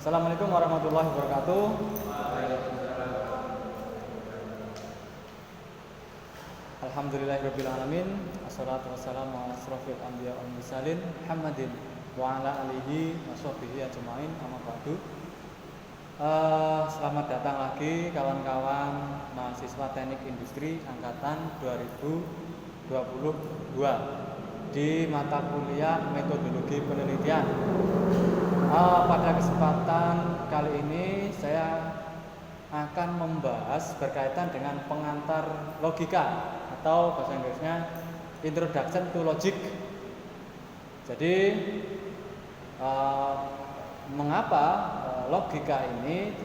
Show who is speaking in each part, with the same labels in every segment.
Speaker 1: Assalamualaikum warahmatullahi wabarakatuh. Alhamdulillahirabbil alamin. Wassalatu wassalamu ala asrofil anbiya wal mursalin Muhammadin wa ala alihi washabbihi ajmain. Amma ba'du. Selamat datang lagi kawan-kawan mahasiswa Teknik Industri angkatan 2022 di mata kuliah Metodologi Penelitian. Pada kesempatan kali ini saya akan membahas berkaitan dengan pengantar logika atau bahasa Inggrisnya Introduction to Logic. Jadi mengapa logika ini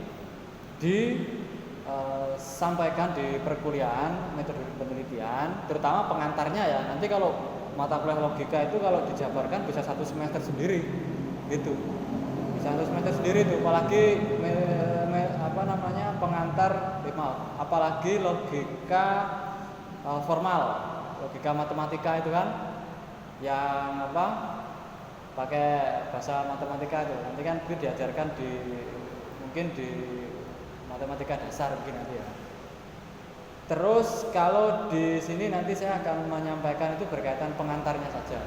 Speaker 1: disampaikan di perkuliahan metodologi penelitian, terutama pengantarnya ya. Nanti kalau mata kuliah logika itu kalau dijabarkan bisa satu semester sendiri gitu. Bisa satu semester sendiri tuh, apalagi pengantar apalagi logika formal, logika matematika itu kan yang pakai bahasa matematika itu. Nanti kan itu diajarkan mungkin di matematika dasar mungkin nanti ya. Terus kalau di sini nanti saya akan menyampaikan itu berkaitan pengantarnya saja.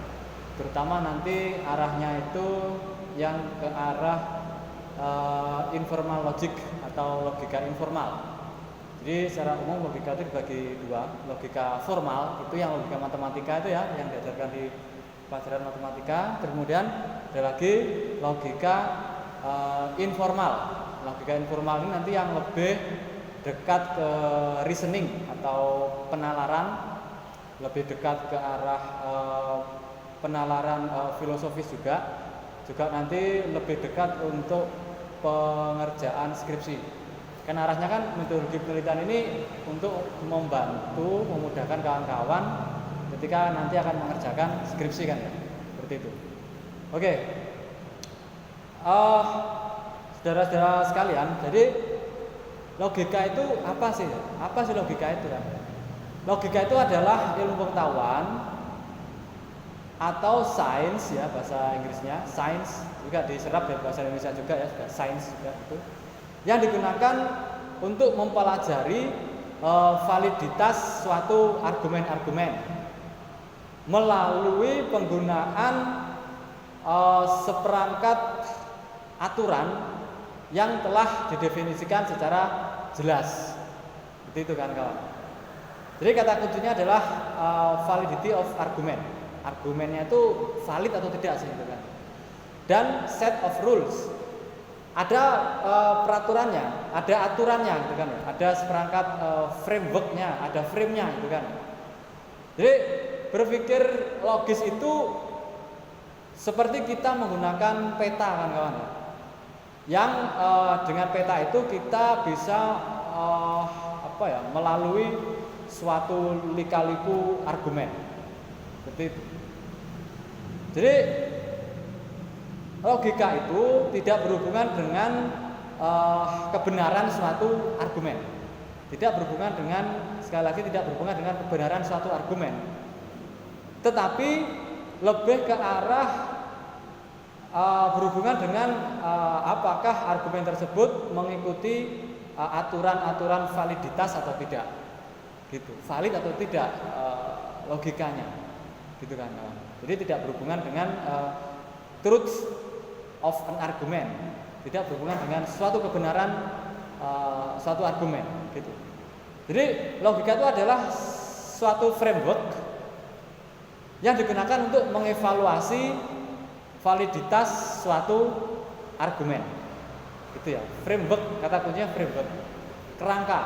Speaker 1: Terutama nanti arahnya itu yang ke arah informal logic atau logika informal. Jadi secara umum logika itu dibagi dua, logika formal itu yang logika matematika itu ya, yang diajarkan di pelajaran matematika. Kemudian ada lagi logika informal. Logika informal ini nanti yang lebih dekat ke reasoning atau penalaran, lebih dekat ke arah penalaran filosofis juga nanti lebih dekat untuk pengerjaan skripsi. Kan arahnya kan metodologi penelitian ini untuk membantu, memudahkan kawan-kawan ketika nanti akan mengerjakan skripsi kan ya, seperti itu. Oke, saudara-saudara sekalian, jadi logika itu apa sih? Apa sih logika itu kan? Logika itu adalah ilmu pengetahuan atau sains ya, bahasa Inggrisnya sains, juga diserap dari bahasa Indonesia juga ya, sudah sains juga itu, yang digunakan untuk mempelajari validitas suatu argumen-argumen melalui penggunaan seperangkat aturan yang telah didefinisikan secara jelas. Seperti itu kan kawan. Jadi kata kuncinya adalah validity of argument. Argumennya itu valid atau tidak sih itu kan. Dan set of rules. Ada peraturannya, ada aturannya gitu kan. Ada seperangkat frameworknya, ada frame-nya gitu kan. Jadi berpikir logis itu seperti kita menggunakan peta kan kawan. Yang dengan peta itu kita bisa melalui suatu lika-liku argumen. Seperti itu. Jadi logika itu tidak berhubungan dengan kebenaran suatu argumen. Tidak berhubungan dengan, sekali lagi tidak berhubungan dengan kebenaran suatu argumen. Tetapi lebih ke arah berhubungan dengan apakah argumen tersebut mengikuti aturan-aturan validitas atau tidak. Gitu. Valid atau tidak logikanya. Gitu kan kawan. Jadi tidak berhubungan dengan truth of an argument, tidak berhubungan dengan suatu kebenaran suatu argumen gitu. Jadi logika itu adalah suatu framework yang digunakan untuk mengevaluasi validitas suatu argumen. Gitu ya. Framework, kata kuncinya framework. Kerangka.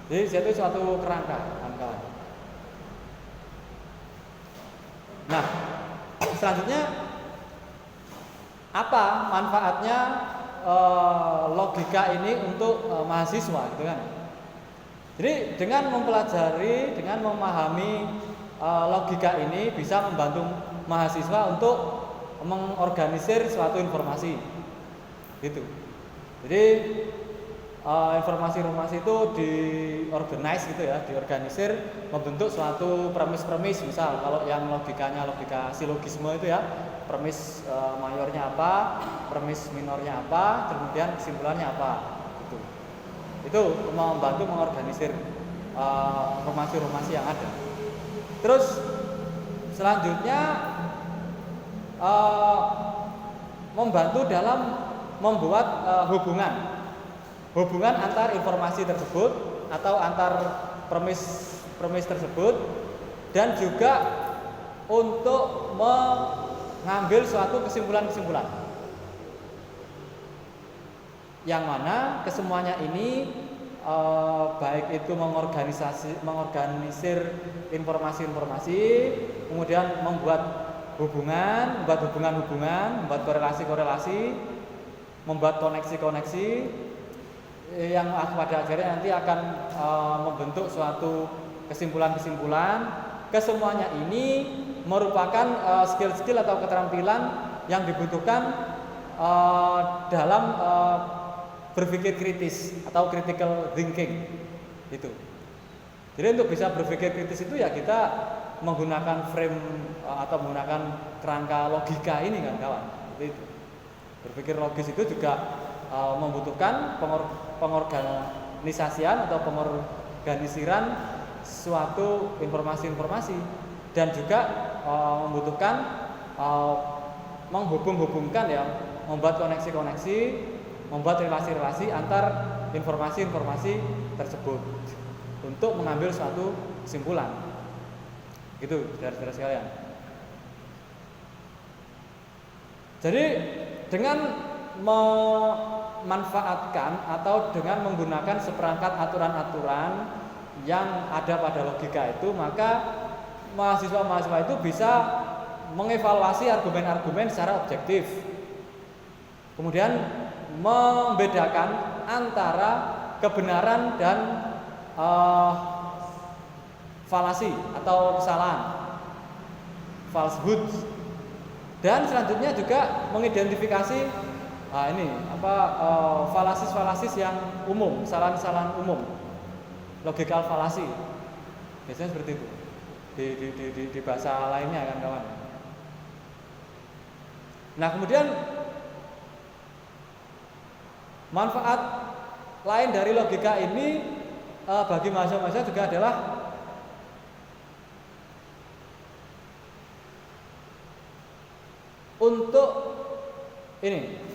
Speaker 1: Jadi itu suatu kerangka, kawan. Nah, selanjutnya apa manfaatnya logika ini untuk mahasiswa gitu kan? Jadi dengan mempelajari, dengan memahami logika ini bisa membantu mahasiswa untuk mengorganisir suatu informasi, gitu. Jadi informasi-informasi itu diorganize gitu ya, diorganisir membentuk suatu premis-premis. Misal kalau yang logikanya logika silogisme itu ya, premis mayornya apa, premis minornya apa, kemudian kesimpulannya apa. Itu membantu mengorganisir informasi-informasi yang ada. Terus selanjutnya membantu dalam membuat hubungan antar informasi tersebut atau antar premis tersebut, dan juga untuk mengambil suatu kesimpulan-kesimpulan yang mana kesemuanya ini baik itu mengorganisir informasi-informasi, kemudian membuat hubungan-hubungan, membuat korelasi-korelasi, membuat koneksi-koneksi yang pada akhirnya nanti akan membentuk suatu kesimpulan-kesimpulan. Kesemuanya ini merupakan skill-skill atau keterampilan yang dibutuhkan dalam berpikir kritis atau critical thinking itu. Jadi untuk bisa berpikir kritis itu ya kita menggunakan frame atau menggunakan kerangka logika ini kan kawan. Itu. Berpikir logis itu juga membutuhkan pengorganisasian atau pengorganisiran suatu informasi-informasi, dan juga membutuhkan menghubung-hubungkan ya, membuat koneksi-koneksi, membuat relasi-relasi antar informasi-informasi tersebut untuk mengambil suatu kesimpulan. Gitu, saudara-saudara sekalian. Jadi dengan memanfaatkan atau dengan menggunakan seperangkat aturan-aturan yang ada pada logika itu, maka mahasiswa-mahasiswa itu bisa mengevaluasi argumen-argumen secara objektif. Kemudian membedakan antara kebenaran dan falasi atau kesalahan, falsehood. Dan selanjutnya juga mengidentifikasi falasis-falasis yang umum, kesalahan-kesalahan umum, logical fallacy. Biasanya seperti itu di bahasa lainnya kan kawan. Nah kemudian manfaat lain dari logika ini bagi mahasiswa-mahasiswa juga adalah untuk ini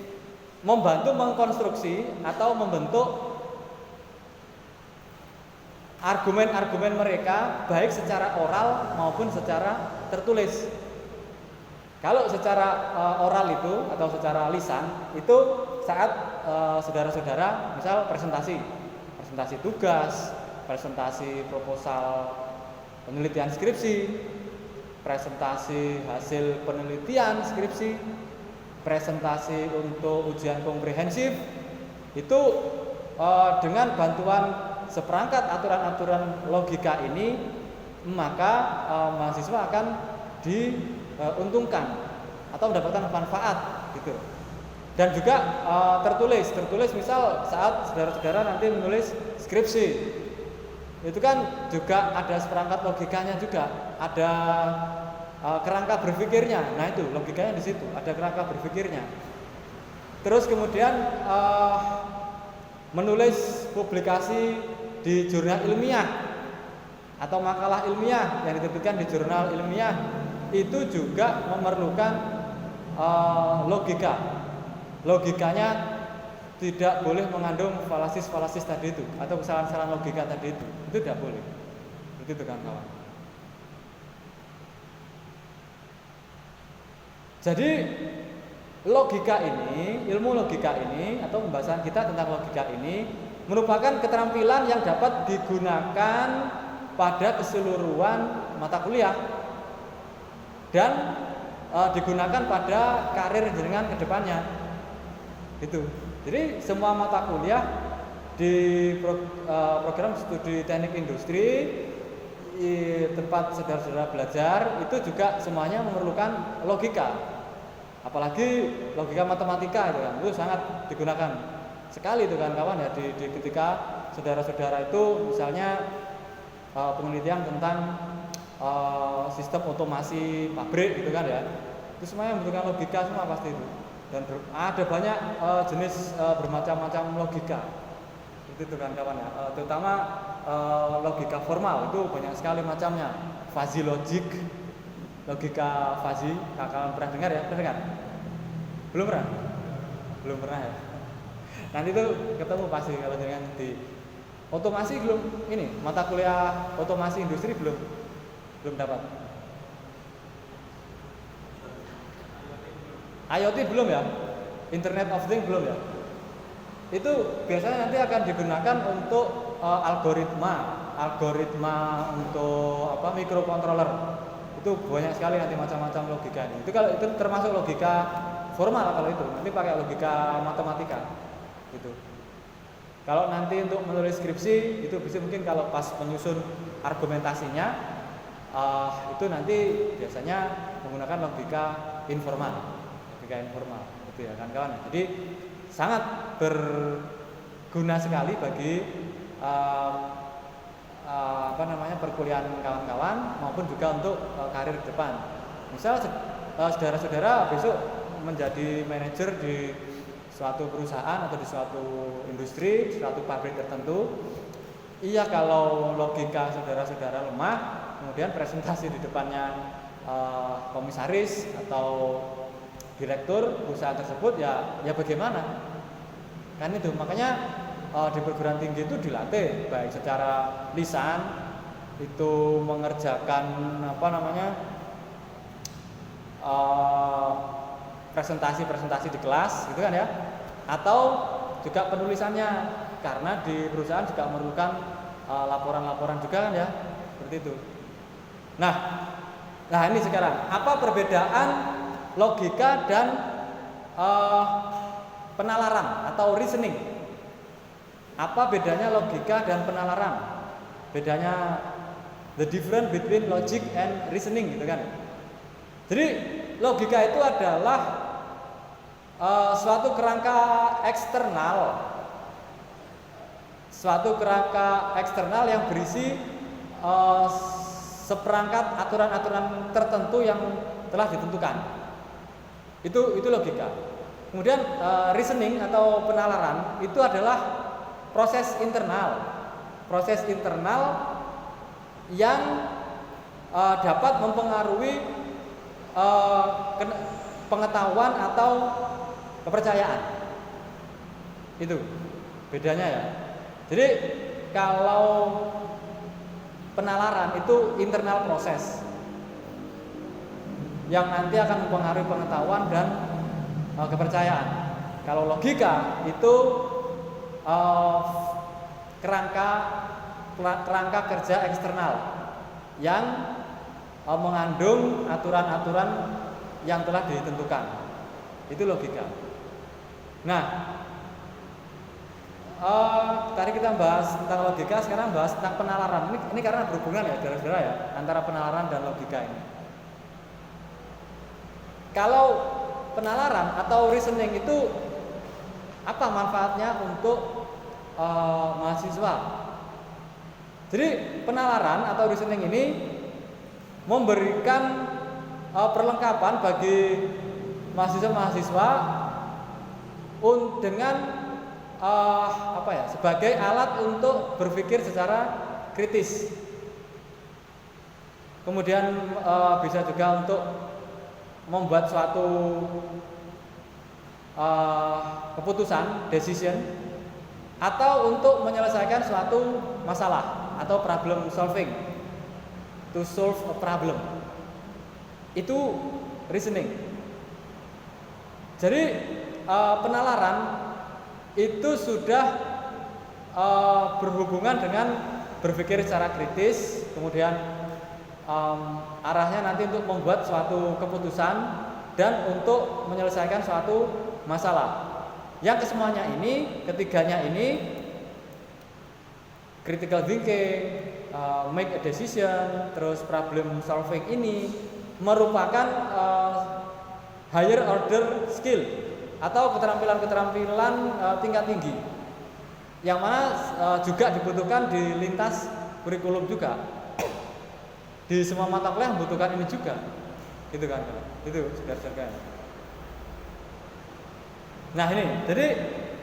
Speaker 1: membantu mengkonstruksi atau membentuk argumen-argumen mereka baik secara oral maupun secara tertulis. Kalau secara oral itu atau secara lisan itu saat saudara-saudara misal presentasi tugas, presentasi proposal penelitian skripsi, presentasi hasil penelitian skripsi, presentasi untuk ujian komprehensif, itu dengan bantuan seperangkat aturan-aturan logika ini, maka mahasiswa akan diuntungkan atau mendapatkan manfaat gitu. Dan juga tertulis misal saat saudara-saudara nanti menulis skripsi, itu kan juga ada seperangkat logikanya juga, ada kerangka berpikirnya. Nah itu logikanya di situ, ada kerangka berpikirnya. Terus kemudian menulis publikasi di jurnal ilmiah atau makalah ilmiah yang diterbitkan di jurnal ilmiah itu juga memerlukan logikanya tidak boleh mengandung falasis tadi itu atau kesalahan-kesalahan logika tadi itu tidak boleh. Begitu kan kawan. Jadi logika ini, ilmu logika ini atau pembahasan kita tentang logika ini merupakan keterampilan yang dapat digunakan pada keseluruhan mata kuliah dan digunakan pada karir jenengan ke depannya. Itu. Jadi semua mata kuliah di program studi teknik industri tempat saudara-saudara belajar itu juga semuanya memerlukan logika. Apalagi logika matematika itu kan, itu sangat digunakan sekali itu kan kawan ya di ketika saudara-saudara itu misalnya penelitian tentang sistem otomasi pabrik gitu kan ya. Itu semuanya membutuhkan logika semua pasti itu. Dan ada banyak jenis bermacam-macam logika. Itu kan kawan ya. Terutama logika formal itu banyak sekali macamnya. Fuzzy logic, logika fuzzy. Kalian pernah dengar ya? Pernah dengar? Belum pernah? Belum pernah ya. Nanti itu ketemu pasti kalau dengan di otomasi belum ini mata kuliah otomasi industri belum dapat. IoT belum ya? Internet of Things belum ya? Itu biasanya nanti akan digunakan untuk algoritma untuk microcontroller. Itu banyak sekali nanti macam-macam logika ini. Itu kalau itu termasuk logika formal kalau itu. Nanti pakai logika matematika. Gitu. Kalau nanti untuk menulis skripsi itu bisa mungkin kalau pas menyusun argumentasinya itu nanti biasanya menggunakan logika informal gitu ya kan kawan. Jadi sangat berguna sekali bagi perkuliahan kawan-kawan maupun juga untuk karir ke depan. Misal saudara-saudara besok menjadi manajer di suatu perusahaan atau di suatu industri, suatu pabrik tertentu. Iya, kalau logika saudara-saudara lemah, kemudian presentasi di depannya komisaris atau direktur perusahaan tersebut ya bagaimana? Kan itu makanya di perguruan tinggi itu dilatih baik secara lisan itu mengerjakan presentasi di kelas gitu kan ya, atau juga penulisannya karena di perusahaan juga memerlukan laporan-laporan juga kan ya, seperti itu. Nah ini sekarang apa perbedaan logika dan penalaran atau reasoning? Apa bedanya logika dan penalaran? Bedanya the difference between logic and reasoning gitu kan. Jadi logika itu adalah suatu kerangka eksternal yang berisi seperangkat aturan-aturan tertentu yang telah ditentukan. Itu logika. Kemudian reasoning atau penalaran itu adalah proses internal yang dapat mempengaruhi pengetahuan atau kepercayaan. Itu bedanya ya. Jadi kalau penalaran itu internal proses yang nanti akan mempengaruhi pengetahuan dan kepercayaan. Kalau logika itu kerangka kerja eksternal yang mengandung aturan-aturan yang telah ditentukan. Itu logika. Nah, tadi kita bahas tentang logika, sekarang bahas tentang penalaran. Ini karena berhubungan ya, saudara-saudara ya, antara penalaran dan logika ini. Kalau penalaran atau reasoning itu apa manfaatnya untuk mahasiswa? Jadi penalaran atau reasoning ini memberikan perlengkapan bagi mahasiswa dengan sebagai alat untuk berpikir secara kritis. Kemudian bisa juga untuk membuat suatu keputusan, decision, atau untuk menyelesaikan suatu masalah atau problem solving, to solve a problem. Itu reasoning. Jadi penalaran itu sudah berhubungan dengan berpikir secara kritis, kemudian arahnya nanti untuk membuat suatu keputusan dan untuk menyelesaikan suatu masalah. Yang kesemuanya ini, ketiganya ini, critical thinking, make a decision, terus problem solving ini merupakan higher order skill atau keterampilan-keterampilan tingkat tinggi yang mana juga dibutuhkan di lintas kurikulum juga. Di semua mata kuliah membutuhkan ini juga. Gitu kan, itu saudara-saudara. Nah ini, jadi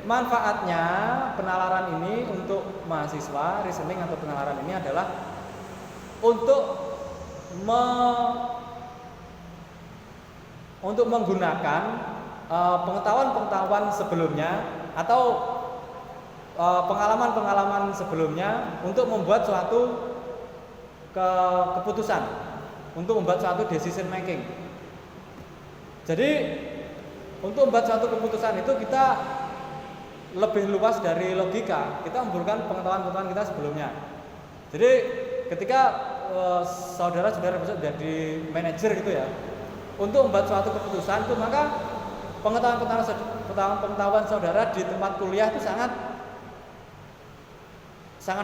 Speaker 1: manfaatnya penalaran ini untuk mahasiswa, reasoning atau penalaran ini adalah untuk menggunakan pengetahuan-pengetahuan sebelumnya atau pengalaman-pengalaman sebelumnya untuk membuat suatu keputusan, untuk membuat suatu decision making. Jadi untuk membuat suatu keputusan itu kita lebih luas dari logika, kita membutuhkan pengetahuan-pengetahuan kita sebelumnya. Jadi ketika saudara-saudara besok jadi manajer gitu ya, untuk membuat suatu keputusan itu maka pengetahuan saudara di tempat kuliah itu sangat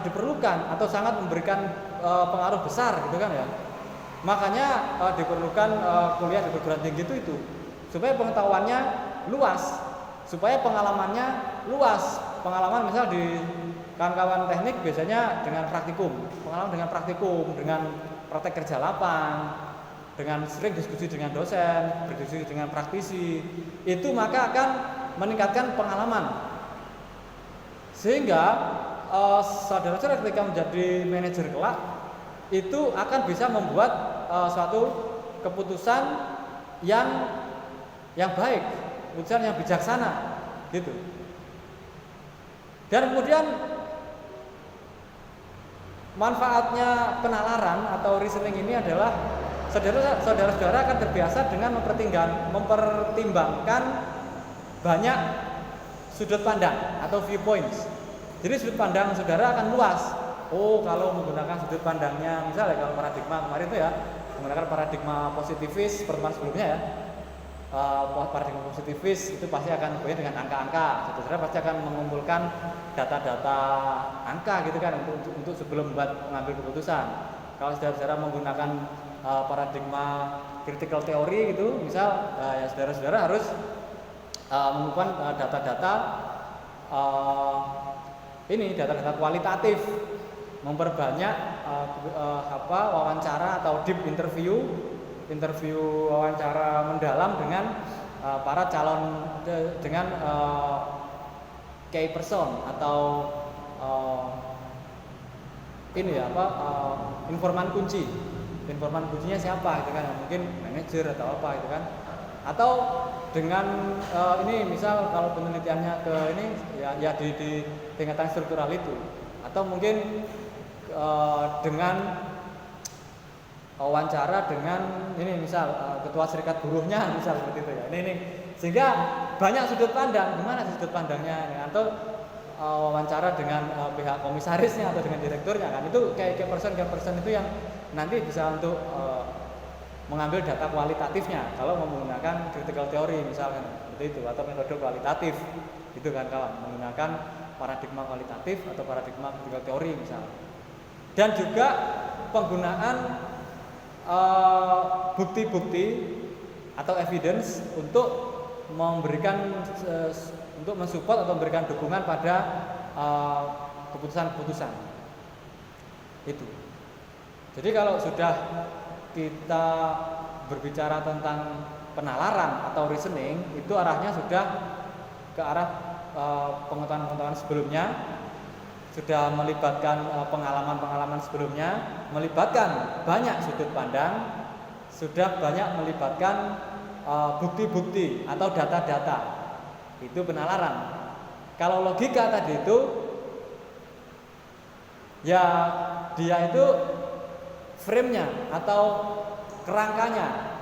Speaker 1: diperlukan atau sangat memberikan pengaruh besar gitu kan ya. Makanya diperlukan kuliah di perguruan tinggi itu supaya pengetahuannya luas, supaya pengalamannya luas. Pengalaman misal di kawan-kawan teknik biasanya dengan praktikum, pengalaman dengan praktikum, dengan praktek kerja lapang, dengan sering diskusi dengan dosen, berdiskusi dengan praktisi, itu maka akan meningkatkan pengalaman. Sehingga saudara-saudara ketika menjadi manajer kelak itu akan bisa membuat suatu keputusan yang baik, keputusan yang bijaksana, gitu. Dan kemudian manfaatnya penalaran atau reasoning ini adalah saudara-saudara akan terbiasa dengan mempertimbangkan banyak sudut pandang atau viewpoints. Jadi sudut pandang saudara akan luas. Oh, kalau menggunakan sudut pandangnya, misalnya kalau paradigma kemarin itu ya, menggunakan paradigma positivis pertemuan sebelumnya ya. Paradigma positivis itu pasti akan berbeda dengan angka-angka. Saudara pasti akan mengumpulkan data-data angka gitu kan untuk sebelum mengambil keputusan. Kalau saudara menggunakan paradigma critical theory gitu, misal ya saudara-saudara harus mengumpulkan data-data data-data kualitatif, memperbanyak wawancara atau deep interview wawancara mendalam dengan para calon dengan key person atau informan kuncinya siapa gitu kan, mungkin manajer atau apa gitu kan, atau dengan ini misal kalau penelitiannya ke ini ya di tingkatan struktural itu, atau mungkin dengan wawancara dengan ini misal ketua serikat buruhnya misal seperti itu ya. Ini sehingga banyak sudut pandang, gimana sudut pandangnya, atau wawancara dengan pihak komisarisnya atau dengan direkturnya kan, itu kayak person itu yang nanti bisa untuk mengambil data kualitatifnya kalau menggunakan critical theory misalkan seperti itu, atau metode kualitatif itu kan kawan, menggunakan paradigma kualitatif atau paradigma critical theory misalnya. Dan juga penggunaan bukti-bukti atau evidence untuk mensupport atau memberikan dukungan pada keputusan-keputusan itu. Jadi kalau sudah kita berbicara tentang penalaran atau reasoning, itu arahnya sudah ke arah pengetahuan-pengetahuan sebelumnya, sudah melibatkan pengalaman-pengalaman sebelumnya, melibatkan banyak sudut pandang, sudah banyak melibatkan bukti-bukti atau data-data. Itu penalaran. Kalau logika tadi itu ya dia itu frame-nya atau kerangkanya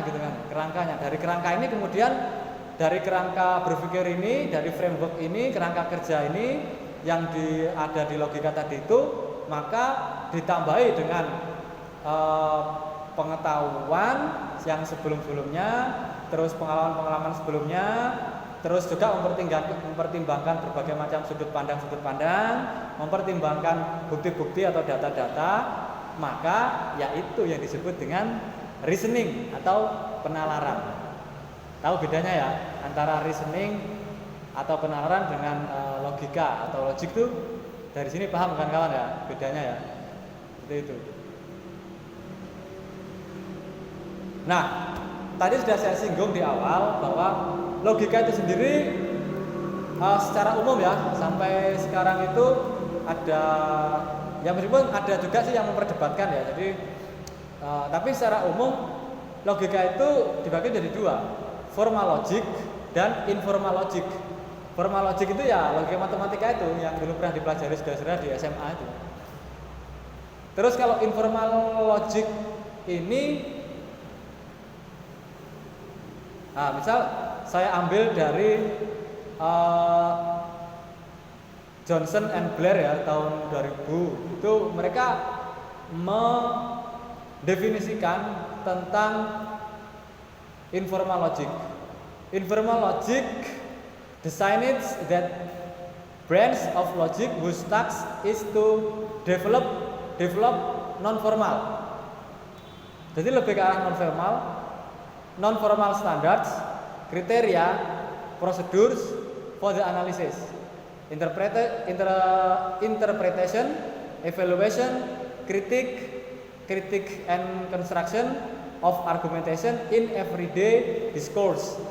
Speaker 1: gitu kan, kerangkanya. Dari kerangka ini kemudian dari kerangka berpikir ini, dari framework ini, kerangka kerja ini yang ada di logika tadi itu, maka ditambahi dengan pengetahuan yang sebelum-sebelumnya, terus pengalaman-pengalaman sebelumnya, terus juga mempertimbangkan berbagai macam sudut pandang, mempertimbangkan bukti-bukti atau data-data, maka yaitu yang disebut dengan reasoning atau penalaran. Tahu bedanya ya antara reasoning atau penalaran dengan logika atau logik tuh? Dari sini paham kan kawan ya bedanya ya? Seperti itu. Nah, tadi sudah saya singgung di awal bahwa logika itu sendiri secara umum ya sampai sekarang itu ada, ya meskipun ada juga sih yang memperdebatkan ya. Jadi tapi secara umum logika itu dibagi jadi dua, formal logic dan informal logic. Formal logic itu ya logika matematika itu yang dulu pernah dipelajari saudara-saudara di SMA itu. Terus kalau informal logic ini, misal saya ambil dari Johnson and Blair ya tahun 2000, itu mereka mendefinisikan tentang informal logic. Informal logic designates that branch of logic whose task is to develop non-formal. Jadi lebih ke arah non-formal standards, kriteria, procedures for the analysis, interpretation, evaluation, critique and construction of argumentation in everyday discourse.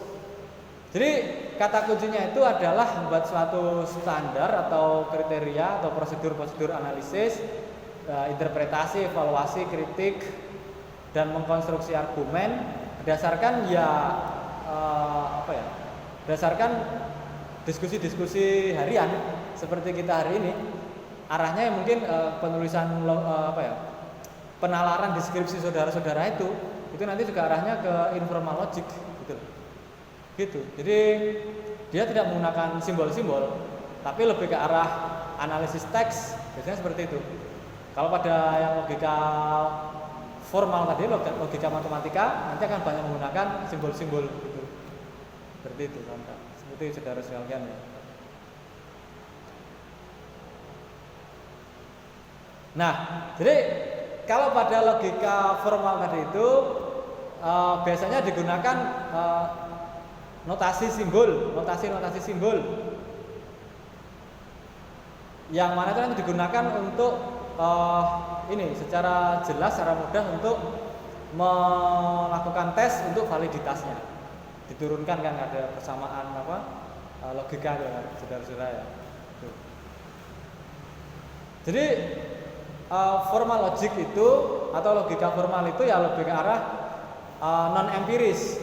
Speaker 1: Jadi kata kuncinya itu adalah membuat suatu standar atau kriteria atau prosedur analisis, interpretasi, evaluasi, kritik, dan mengkonstruksi argumen berdasarkan berdasarkan diskusi-diskusi harian seperti kita hari ini. Arahnya mungkin penulisan penalaran deskripsi saudara-saudara itu nanti juga arahnya ke informal logic gitu. Jadi dia tidak menggunakan simbol-simbol, tapi lebih ke arah analisis teks, biasanya seperti itu. Kalau pada yang logika formal tadi, logika matematika, nanti akan banyak menggunakan simbol-simbol gitu. Seperti itu kan, seperti saudara sekalian ya. Nah, jadi kalau pada logika formal tadi itu biasanya digunakan notasi simbol, yang mana itu nanti digunakan untuk secara jelas, secara mudah untuk melakukan tes untuk validitasnya. Diturunkan kan ada persamaan logika itu kan, saudara-saudara ya. Jadi formal logic itu atau logika formal itu ya lebih ke arah non empiris.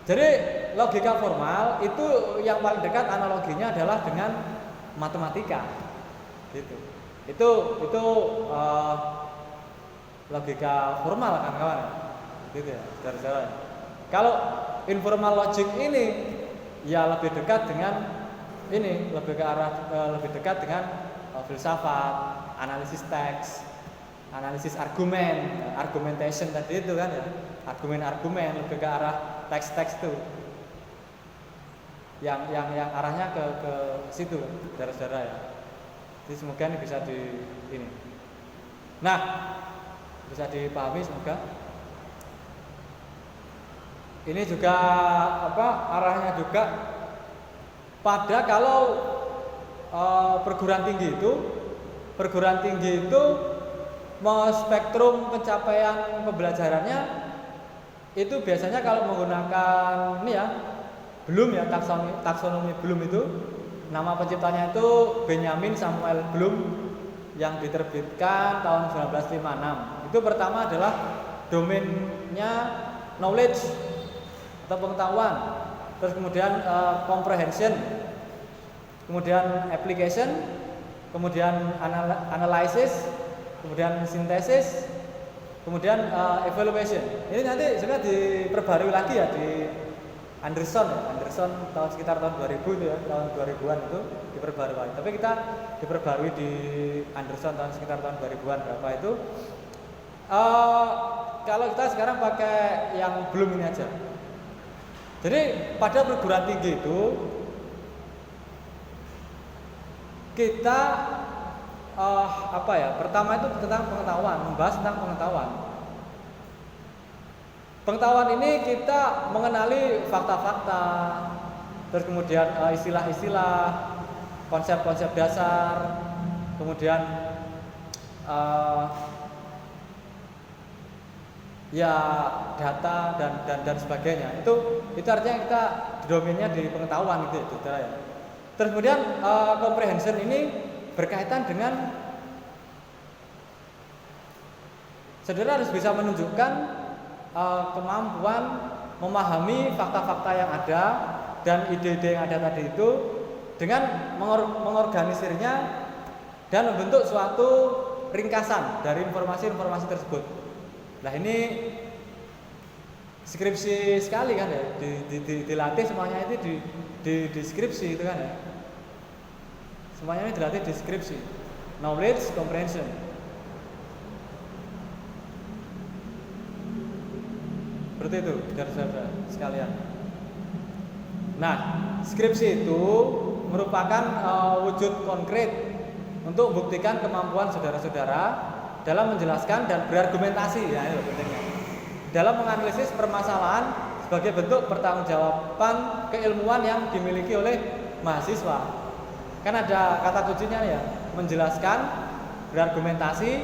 Speaker 1: Jadi logika formal itu yang paling dekat analoginya adalah dengan matematika, gitu. Itu logika formal kan kawan, gitu ya, saudara-saudara. Kalau informal logic ini ya lebih dekat dengan lebih dekat dengan filsafat, analisis teks, analisis argumentation tadi itu kan ya, argumen lebih ke arah teks itu, yang arahnya ke situ, saudara-saudara ya. Jadi semoga ini bisa bisa dipahami semoga. Ini juga arahnya juga pada kalau perguruan tinggi itu mau spektrum pencapaian pembelajarannya itu biasanya kalau menggunakan Bloom ya, taksonomi Bloom itu, nama penciptanya itu Benjamin Samuel Bloom yang diterbitkan tahun 1956. Itu pertama adalah domainnya knowledge atau pengetahuan, terus kemudian comprehension, kemudian application, kemudian analysis, kemudian synthesis, kemudian evaluation. Ini nanti sudah diperbarui lagi ya di Anderson sekitar tahun 2000 itu ya, tahun 2000-an itu diperbarui. Tapi kita diperbarui di Anderson sekitar tahun 2000-an berapa itu. Kalau kita sekarang pakai yang Bloom ini aja. Jadi pada perguruan tinggi itu kita pertama itu tentang pengetahuan, membahas tentang pengetahuan. Pengetahuan ini kita mengenali fakta-fakta, terus kemudian istilah-istilah, konsep-konsep dasar, kemudian ya data dan sebagainya. Itu artinya kita domainnya di pengetahuan gitu ya. Terus kemudian comprehension ini berkaitan dengan saudara harus bisa menunjukkan kemampuan memahami fakta-fakta yang ada dan ide-ide yang ada tadi itu dengan mengorganisirnya dan membentuk suatu ringkasan dari informasi-informasi tersebut. Nah ini skripsi sekali kan ya, dilatih semuanya itu di deskripsi itu kan ya. Semuanya ini dilatih deskripsi, knowledge comprehension. Seperti itu, saudara-saudara sekalian. Nah, skripsi itu merupakan wujud konkret untuk membuktikan kemampuan saudara-saudara dalam menjelaskan dan berargumentasi, ya itu pentingnya. Dalam menganalisis permasalahan sebagai bentuk pertanggungjawaban keilmuan yang dimiliki oleh mahasiswa. Kan ada kata kuncinya ya, menjelaskan, berargumentasi,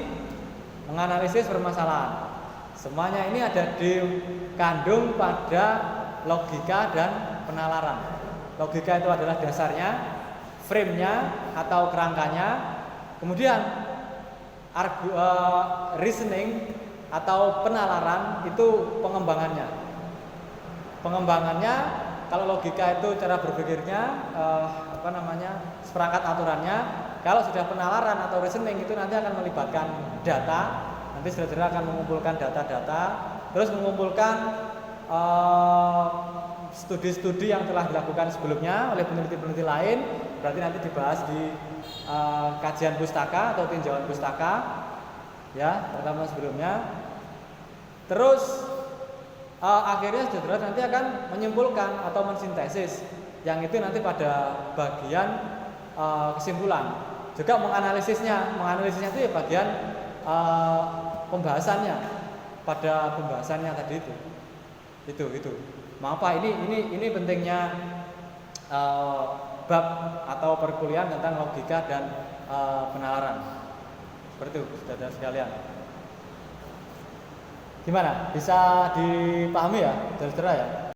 Speaker 1: menganalisis permasalahan. Semuanya ini ada dikandung pada logika dan penalaran. Logika itu adalah dasarnya, frame-nya atau kerangkanya. Kemudian reasoning atau penalaran itu pengembangannya. Pengembangannya kalau logika itu cara berpikirnya seperangkat aturannya. Kalau sudah penalaran atau reasoning itu nanti akan melibatkan data. Nanti saudara akan mengumpulkan data-data, terus mengumpulkan studi-studi yang telah dilakukan sebelumnya oleh peneliti-peneliti lain. Berarti nanti dibahas di kajian pustaka atau tinjauan pustaka, ya, pertama sebelumnya. Terus akhirnya saudara nanti akan menyimpulkan atau mensintesis, yang itu nanti pada bagian kesimpulan. Juga menganalisisnya itu ya bagian pembahasannya, pada pembahasannya tadi itu. Maaf Pak, ini pentingnya bab atau perkuliahan tentang logika dan penalaran. Seperti itu, saudara sekalian. Gimana? Bisa dipahami ya, saudara ya?